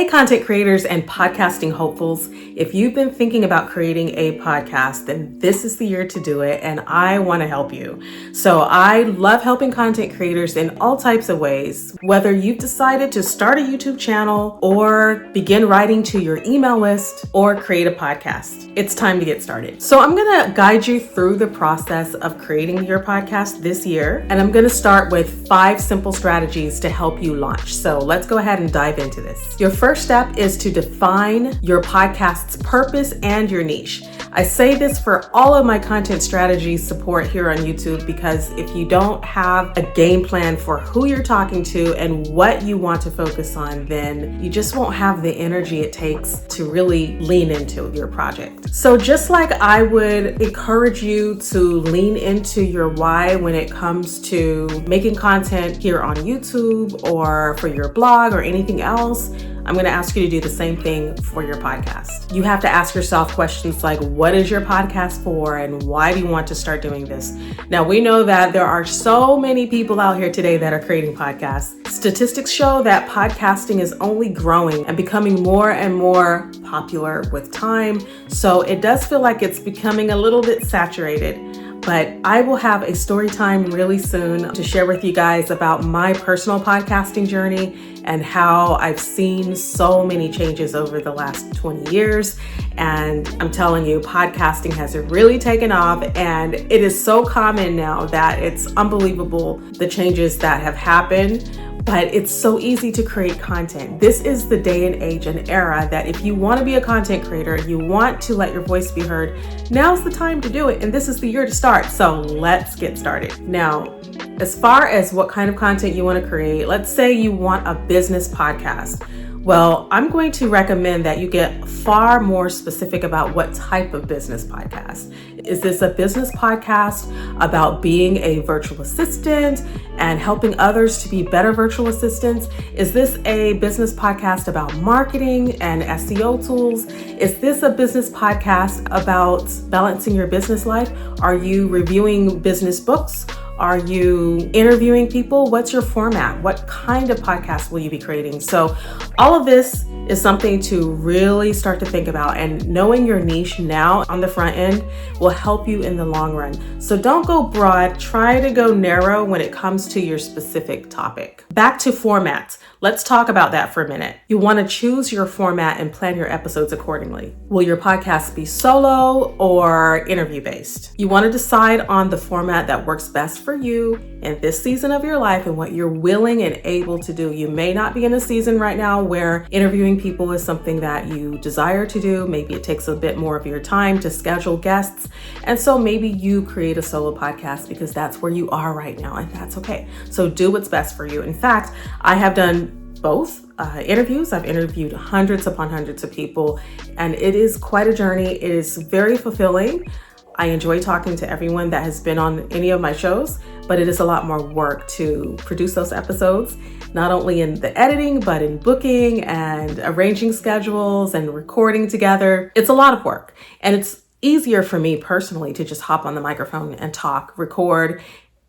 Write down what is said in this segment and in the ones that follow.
Hey, content creators and podcasting hopefuls. If you've been thinking about creating a podcast, then this is the year to do it, and I want to help you. So I love helping content creators in all types of ways, whether you've decided to start a YouTube channel or begin writing to your email list or create a podcast. It's time to get started. So I'm going to guide you through the process of creating your podcast this year, and I'm going to start with 5 simple strategies to help you launch. So let's go ahead and dive into this. Your first step is to define your podcast's purpose and your niche. I say this for all of my content strategy support here on YouTube because if you don't have a game plan for who you're talking to and what you want to focus on, then you just won't have the energy it takes to really lean into your project. So just like I would encourage you to lean into your why when it comes to making content here on YouTube or for your blog or anything else, I'm going to ask you to do the same thing for your podcast. You have to ask yourself questions like, what is your podcast for and why do you want to start doing this? Now, we know that there are so many people out here today that are creating podcasts. Statistics show that podcasting is only growing and becoming more and more popular with time. So it does feel like it's becoming a little bit saturated. But I will have a story time really soon to share with you guys about my personal podcasting journey and how I've seen so many changes over the last 20 years. And I'm telling you, podcasting has really taken off, and it is so common now that it's unbelievable the changes that have happened. But it's so easy to create content. This is the day and age and era that if you want to be a content creator, you want to let your voice be heard, now's the time to do it. And this is the year to start. So let's get started. Now, as far as what kind of content you want to create, let's say you want a business podcast. Well, I'm going to recommend that you get far more specific about what type of business podcast. Is this a business podcast about being a virtual assistant and helping others to be better virtual assistants? Is this a business podcast about marketing and SEO tools? Is this a business podcast about balancing your business life? Are you reviewing business books? Are you interviewing people? What's your format? What kind of podcast will you be creating? So all of this is something to really start to think about, and knowing your niche now on the front end will help you in the long run. So don't go broad, try to go narrow when it comes to your specific topic. Back to formats. Let's talk about that for a minute. You want to choose your format and plan your episodes accordingly. Will your podcast be solo or interview based? You want to decide on the format that works best for you in this season of your life and what you're willing and able to do. You may not be in a season right now where interviewing people is something that you desire to do. Maybe it takes a bit more of your time to schedule guests. And so maybe you create a solo podcast because that's where you are right now, and that's okay. So do what's best for you. In fact, I have done both interviews. I've interviewed hundreds upon hundreds of people, and it is quite a journey. It is very fulfilling. I enjoy talking to everyone that has been on any of my shows, but it is a lot more work to produce those episodes, not only in the editing, but in booking and arranging schedules and recording together. It's a lot of work, and it's easier for me personally to just hop on the microphone and talk, record,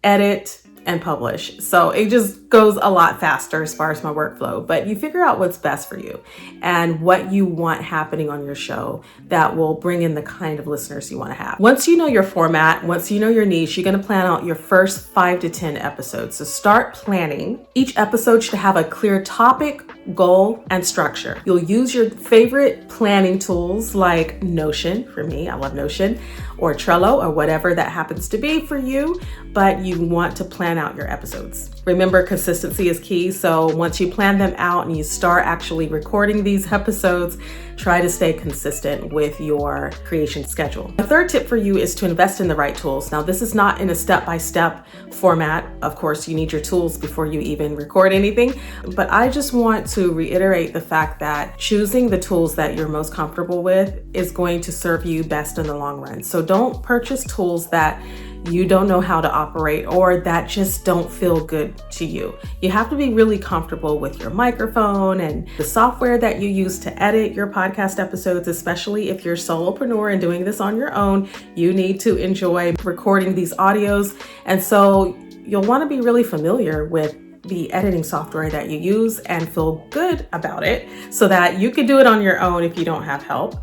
edit, and publish. So it just goes a lot faster as far as my workflow, but you figure out what's best for you and what you want happening on your show that will bring in the kind of listeners you want to have. Once you know your format, once you know your niche, you're going to plan out your first 5 to 10 episodes. So start planning. Each episode should have a clear topic, goal, and structure. You'll use your favorite planning tools like Notion. For me, I love Notion, or Trello, or whatever that happens to be for you, but you want to plan out your episodes. Remember, consistency is key. So once you plan them out and you start actually recording these episodes, try to stay consistent with your creation schedule. The third tip for you is to invest in the right tools. Now, this is not in a step-by-step format. Of course, you need your tools before you even record anything, but I just want to reiterate the fact that choosing the tools that you're most comfortable with is going to serve you best in the long run. So don't purchase tools that you don't know how to operate or that just don't feel good to you. You have to be really comfortable with your microphone and the software that you use to edit your podcast episodes, especially if you're a solopreneur and doing this on your own. You need to enjoy recording these audios. And so you'll want to be really familiar with the editing software that you use and feel good about it so that you can do it on your own if you don't have help.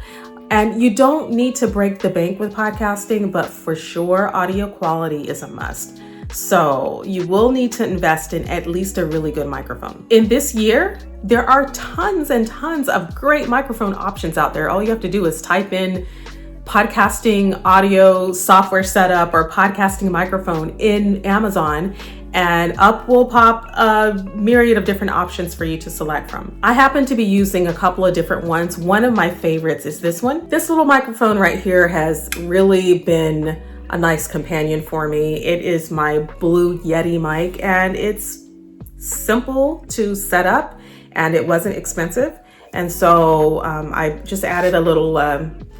And you don't need to break the bank with podcasting, but for sure, audio quality is a must. So you will need to invest in at least a really good microphone. In this year, there are tons and tons of great microphone options out there. All you have to do is type in podcasting audio software setup or podcasting microphone in Amazon, and up will pop a myriad of different options for you to select from. I happen to be using a couple of different ones. One of my favorites is this one. This little microphone right here has really been a nice companion for me. It is my Blue Yeti mic, and it's simple to set up, and it wasn't expensive. And so I just added a little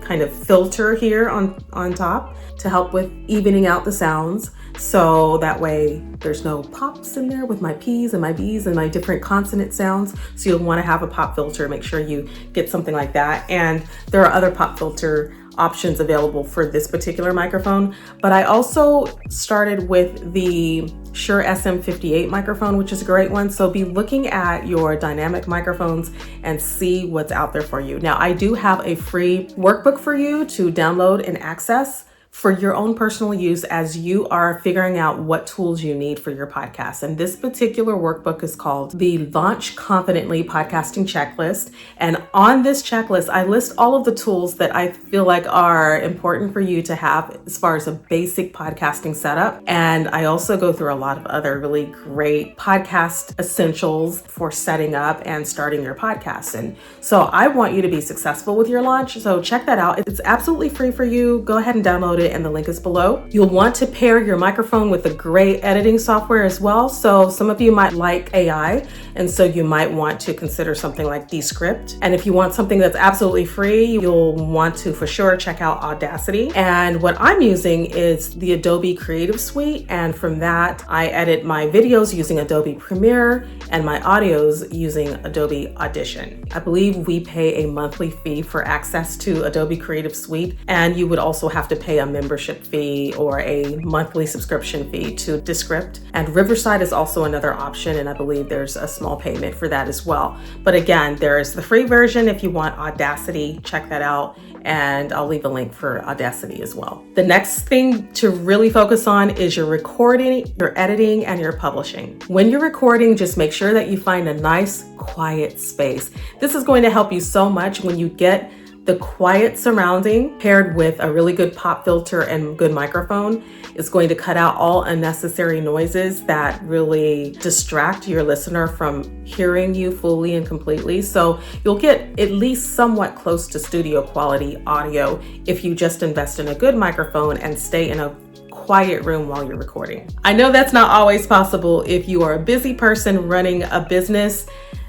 kind of filter here on top to help with evening out the sounds. So that way there's no pops in there with my P's and my B's and my different consonant sounds. So you'll want to have a pop filter. Make sure you get something like that. And there are other pop filter options available for this particular microphone. But I also started with the Shure SM58 microphone, which is a great one. So be looking at your dynamic microphones and see what's out there for you. Now, I do have a free workbook for you to download and access for your own personal use as you are figuring out what tools you need for your podcast. And this particular workbook is called the Launch Confidently Podcasting Checklist. And on this checklist, I list all of the tools that I feel like are important for you to have as far as a basic podcasting setup. And I also go through a lot of other really great podcast essentials for setting up and starting your podcast. And so I want you to be successful with your launch. So check that out. It's absolutely free for you. Go ahead and download it, and the link is below. You'll want to pair your microphone with a great editing software as well. So some of you might like AI, and so you might want to consider something like Descript. And if you want something that's absolutely free, you'll want to for sure check out Audacity. And what I'm using is the Adobe Creative Suite, and from that I edit my videos using Adobe Premiere and my audios using Adobe Audition. I believe we pay a monthly fee for access to Adobe Creative Suite, and you would also have to pay a membership fee or a monthly subscription fee to Descript. And Riverside is also another option, and I believe there's a small payment for that as well. But again, there is the free version if you want Audacity. Check that out, and I'll leave a link for Audacity as well. The next thing to really focus on is your recording, your editing, and your publishing. When you're recording, just make sure that you find a nice, quiet space. This is going to help you so much when you get the quiet surrounding paired with a really good pop filter and good microphone. Is going to cut out all unnecessary noises that really distract your listener from hearing you fully and completely. So you'll get at least somewhat close to studio quality audio if you just invest in a good microphone and stay in a quiet room while you're recording. I know that's not always possible if you are a busy person running a business,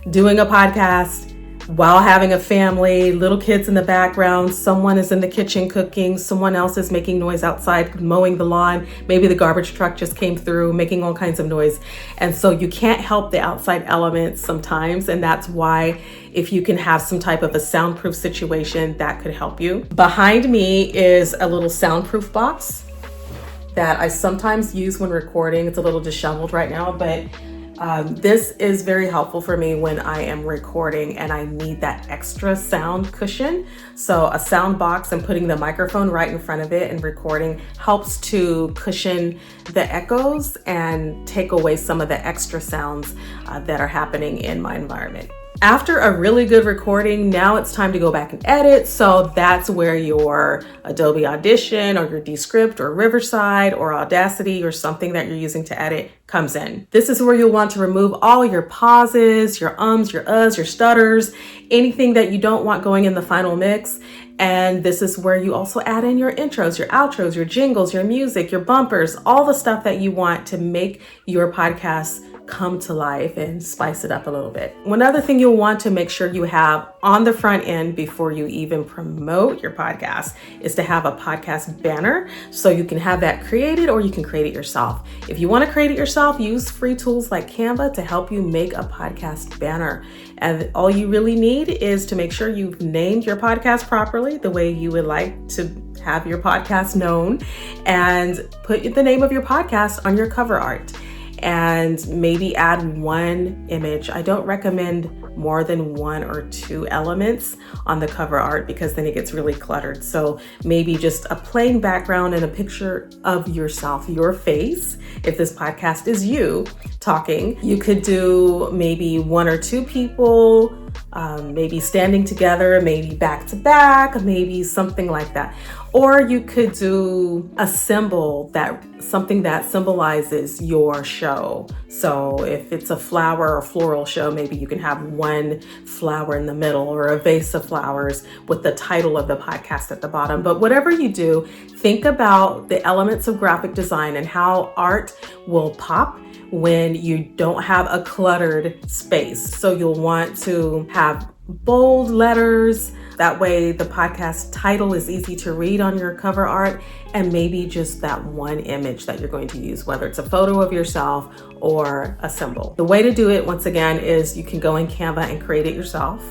doing a podcast, while having a family, little kids in the background, someone is in the kitchen cooking, someone else is making noise outside, mowing the lawn, maybe the garbage truck just came through, making all kinds of noise. And so you can't help the outside elements sometimes, and that's why if you can have some type of a soundproof situation, that could help you. Behind me is a little soundproof box that I sometimes use when recording. It's a little disheveled right now, but this is very helpful for me when I am recording and I need that extra sound cushion. So a sound box and putting the microphone right in front of it and recording helps to cushion the echoes and take away some of the extra sounds that are happening in my environment. After a really good recording, now it's time to go back and edit. So that's where your Adobe Audition or your Descript or Riverside or Audacity or something that you're using to edit comes in. This is where you'll want to remove all your pauses, your ums, your uhs, your stutters, anything that you don't want going in the final mix. And this is where you also add in your intros, your outros, your jingles, your music, your bumpers, all the stuff that you want to make your podcast come to life and spice it up a little bit. One other thing you'll want to make sure you have on the front end before you even promote your podcast is to have a podcast banner. So you can have that created or you can create it yourself. If you want to create it yourself, use free tools like Canva to help you make a podcast banner. And all you really need is to make sure you've named your podcast properly, the way you would like to have your podcast known, and put the name of your podcast on your cover art. and maybe add one image. I don't recommend more than 1 or 2 elements on the cover art because then it gets really cluttered. So maybe just a plain background and a picture of yourself, your face. If this podcast is you talking, you could do maybe 1 or 2 people, maybe standing together, maybe back to back, maybe something like that. Or you could do a symbol, something that symbolizes your show. So if it's a flower or floral show, maybe you can have one flower in the middle or a vase of flowers with the title of the podcast at the bottom. But whatever you do, think about the elements of graphic design and how art will pop when you don't have a cluttered space. So you'll want to have bold letters. That way the podcast title is easy to read on your cover art, and maybe just that one image that you're going to use, whether it's a photo of yourself or a symbol. The way to do it, once again, is you can go in Canva and create it yourself,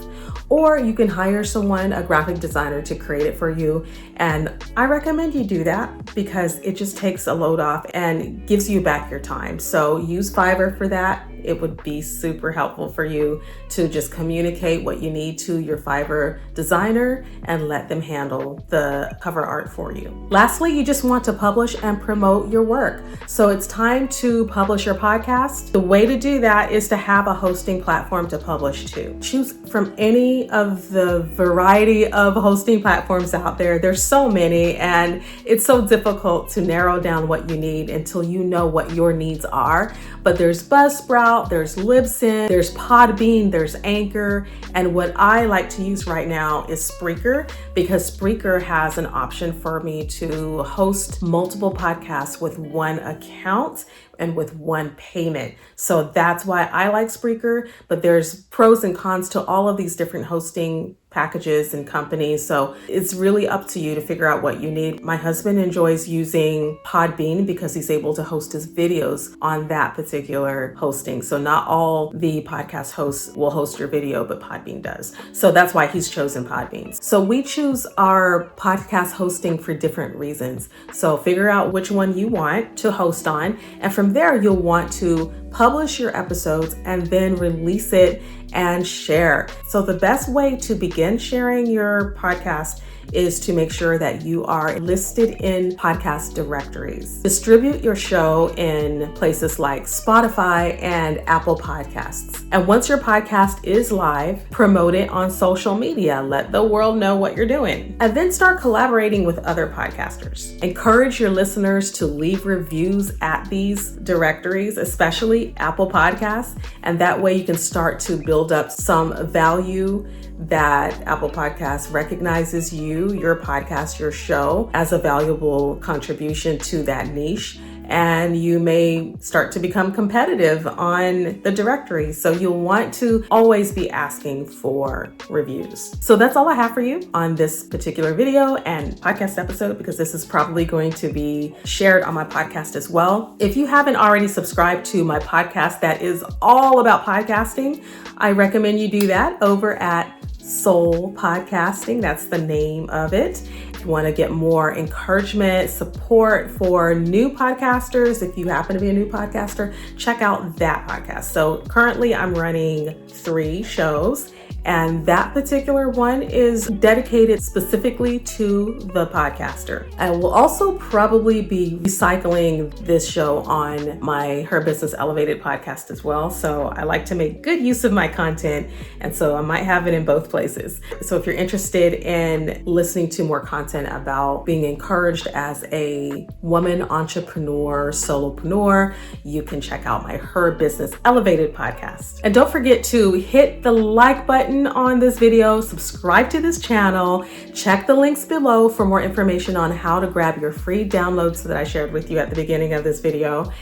or you can hire someone, a graphic designer, to create it for you. And I recommend you do that because it just takes a load off and gives you back your time. So use Fiverr for that. It would be super helpful for you to just communicate what you need to your Fiverr designer and let them handle the cover art for you. Lastly, you just want to publish and promote your work. So it's time to publish your podcast. The way to do that is to have a hosting platform to publish to. Choose from any of the variety of hosting platforms out there. There's so many, and it's so difficult to narrow down what you need until you know what your needs are. But there's Buzzsprout, there's Libsyn, there's Podbean, there's Anchor, and what I like to use right now is Spreaker, because Spreaker has an option for me to host multiple podcasts with one account and with one payment. So that's why I like Spreaker, but there's pros and cons to all of these different hosting packages and companies. So it's really up to you to figure out what you need. My husband enjoys using Podbean because he's able to host his videos on that particular hosting. So not all the podcast hosts will host your video, but Podbean does. So that's why he's chosen Podbean. So we choose our podcast hosting for different reasons. So figure out which one you want to host on. And from there, you'll want to publish your episodes and then release it and share. So the best way to begin sharing your podcast is to make sure that you are listed in podcast directories. Distribute your show in places like Spotify and Apple Podcasts. And once your podcast is live, promote it on social media. Let the world know what you're doing. And then start collaborating with other podcasters. Encourage your listeners to leave reviews at these directories, especially Apple Podcasts. And that way you can start to build up some value that Apple Podcasts recognizes you, your podcast, your show as a valuable contribution to that niche. And you may start to become competitive on the directory. So you'll want to always be asking for reviews. So that's all I have for you on this particular video and podcast episode, because this is probably going to be shared on my podcast as well. If you haven't already subscribed to my podcast that is all about podcasting, I recommend you do that over at Soul Podcasting. That's the name of it. If you want to get more encouragement, support for new podcasters, if you happen to be a new podcaster, check out that podcast. So currently I'm running 3 shows, and that particular one is dedicated specifically to the podcaster. I will also probably be recycling this show on my Her Business Elevated podcast as well. So I like to make good use of my content, and so I might have it in both places. So if you're interested in listening to more content about being encouraged as a woman entrepreneur, solopreneur, you can check out my Her Business Elevated podcast. And don't forget to hit the like button on this video, subscribe to this channel, check the links below for more information on how to grab your free downloads that I shared with you at the beginning of this video.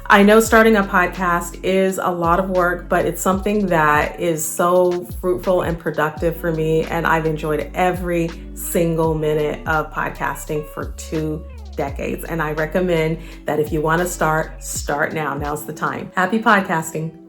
I know starting a podcast is a lot of work, but it's something that is so fruitful and productive for me, and I've enjoyed every single minute of podcasting for 2 decades. And I recommend that if you want to start now. Now's the time. Happy podcasting.